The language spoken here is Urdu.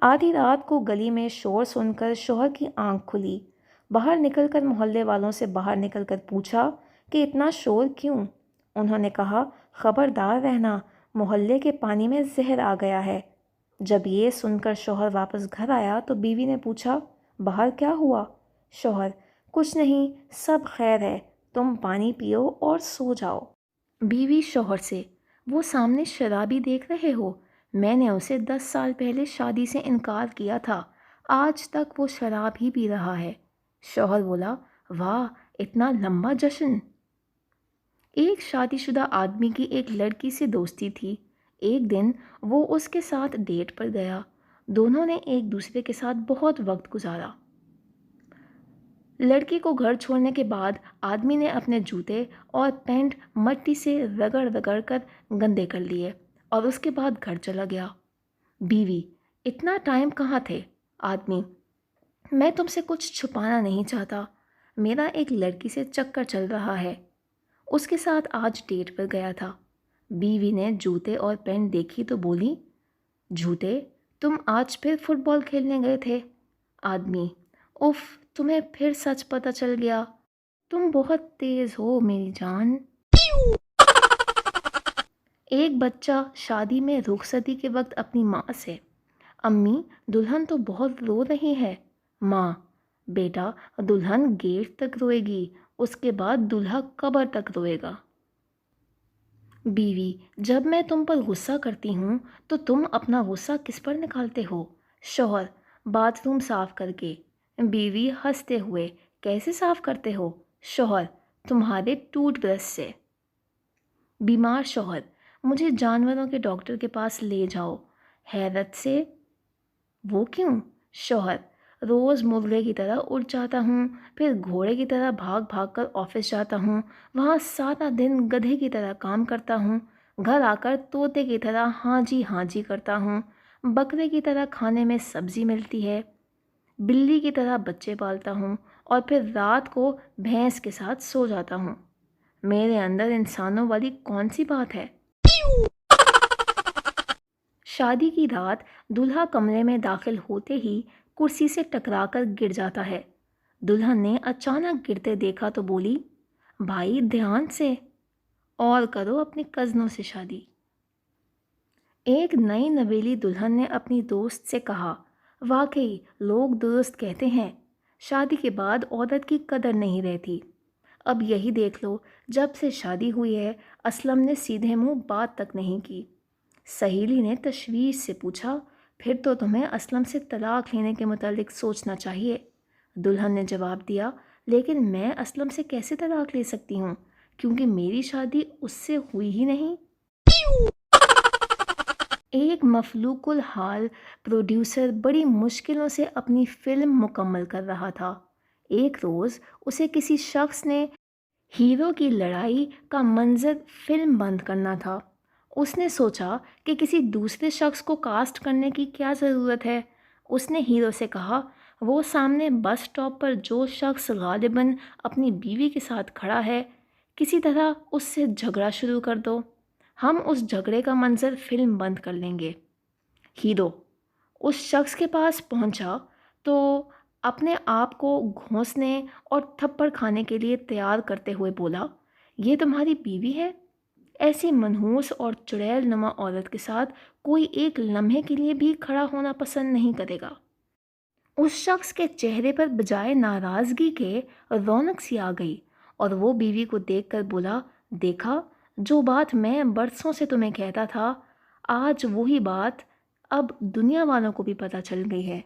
آدھی رات کو گلی میں شور سن کر شوہر کی آنکھ کھلی۔ باہر نکل کر محلے والوں سے باہر نکل کر پوچھا کہ اتنا شور کیوں؟ انہوں نے کہا، خبردار رہنا، محلے کے پانی میں زہر آ گیا ہے۔ جب یہ سن کر شوہر واپس گھر آیا تو بیوی نے پوچھا، باہر کیا ہوا؟ شوہر، کچھ نہیں، سب خیر ہے، تم پانی پیو اور سو جاؤ۔ بیوی شوہر سے، وہ سامنے شرابی دیکھ رہے ہو، میں نے اسے 10 سال پہلے شادی سے انکار کیا تھا، آج تک وہ شراب ہی پی رہا ہے۔ شوہر بولا، واہ، اتنا لمبا جشن۔ ایک شادی شدہ آدمی کی ایک لڑکی سے دوستی تھی۔ ایک دن وہ اس کے ساتھ ڈیٹ پر گیا۔ دونوں نے ایک دوسرے کے ساتھ بہت وقت گزارا۔ لڑکی کو گھر چھوڑنے کے بعد آدمی نے اپنے جوتے اور پینٹ مٹی سے رگڑ رگڑ کر گندے کر لیے اور اس کے بعد گھر چلا گیا۔ بیوی، اتنا ٹائم کہاں تھے؟ آدمی، میں تم سے کچھ چھپانا نہیں چاہتا، میرا ایک لڑکی سے چکر چل رہا ہے، اس کے ساتھ آج ڈیٹ پر گیا تھا۔ بیوی نے جوتے اور پینٹ دیکھی تو بولی، جوتے؟ تم آج پھر فٹ بال کھیلنے گئے تھے؟ آدمی، اف، تمہیں پھر سچ پتہ چل گیا، تم بہت تیز ہو میری جان۔ ایک بچہ شادی میں رخصتی کے وقت اپنی ماں سے، امی، دلہن تو بہت رو رہی ہے۔ ماں، بیٹا، دلہن گیٹ تک روئے گی، اس کے بعد دلہا قبر تک روئے گا۔ بیوی، جب میں تم پر غصہ کرتی ہوں تو تم اپنا غصہ کس پر نکالتے ہو؟ شوہر، باتھ روم صاف کر کے۔ بیوی ہنستے ہوئے، کیسے صاف کرتے ہو؟ شوہر، تمہارے ٹوتھ برش سے۔ بیمار شوہر، مجھے جانوروں کے ڈاکٹر کے پاس لے جاؤ۔ حیرت سے، وہ کیوں؟ شوہر، روز مرغے کی طرح اٹھ جاتا ہوں، پھر گھوڑے کی طرح بھاگ بھاگ کر آفس جاتا ہوں، وہاں سارا دن گدھے کی طرح کام کرتا ہوں، گھر آ کر طوطے کی طرح ہاں جی کرتا ہوں، بکرے کی طرح کھانے میں سبزی ملتی ہے، بلی کی طرح بچے پالتا ہوں اور پھر رات کو بھینس کے ساتھ سو جاتا ہوں۔ میرے اندر انسانوں والی کون سی بات ہے؟ شادی کی رات دلہا کمرے میں داخل ہوتے ہی کرسی سے ٹکرا کر گر جاتا ہے۔ دلہن نے اچانک گرتے دیکھا تو بولی، بھائی دھیان سے، اور کرو اپنی کزنوں سے شادی۔ ایک نئی نویلی دلہن نے اپنی دوست سے کہا، واقعی لوگ درست کہتے ہیں، شادی کے بعد عورت کی قدر نہیں رہتی۔ اب یہی دیکھ لو، جب سے شادی ہوئی ہے اسلم نے سیدھے منہ بات تک نہیں کی۔ سہیلی نے تشویش سے پوچھا، پھر تو تمہیں اسلم سے طلاق لینے کے متعلق سوچنا چاہیے۔ دلہن نے جواب دیا، لیکن میں اسلم سے کیسے طلاق لے سکتی ہوں، کیونکہ میری شادی اس سے ہوئی ہی نہیں۔ ایک مفلوق الحال پروڈیوسر بڑی مشکلوں سے اپنی فلم مکمل کر رہا تھا۔ ایک روز اسے کسی شخص نے ہیرو کی لڑائی کا منظر فلم بند کرنا تھا۔ اس نے سوچا کہ کسی دوسرے شخص کو کاسٹ کرنے کی کیا ضرورت ہے۔ اس نے ہیرو سے کہا، وہ سامنے بس اسٹاپ پر جو شخص غالباً اپنی بیوی کے ساتھ کھڑا ہے، کسی طرح اس سے جھگڑا شروع کر دو، ہم اس جھگڑے کا منظر فلم بند کر لیں گے۔ ہیرو اس شخص کے پاس پہنچا تو اپنے آپ کو گھونسنے اور تھپڑ کھانے کے لیے تیار کرتے ہوئے بولا، یہ تمہاری بیوی ہے؟ ایسی منحوس اور چڑیل نما عورت کے ساتھ کوئی ایک لمحے کے لیے بھی کھڑا ہونا پسند نہیں کرے گا۔ اس شخص کے چہرے پر بجائے ناراضگی کے رونق سی آ گئی اور وہ بیوی کو دیکھ کر بولا، دیکھا، جو بات میں برسوں سے تمہیں کہتا تھا، آج وہی بات اب دنیا والوں کو بھی پتہ چل گئی ہے۔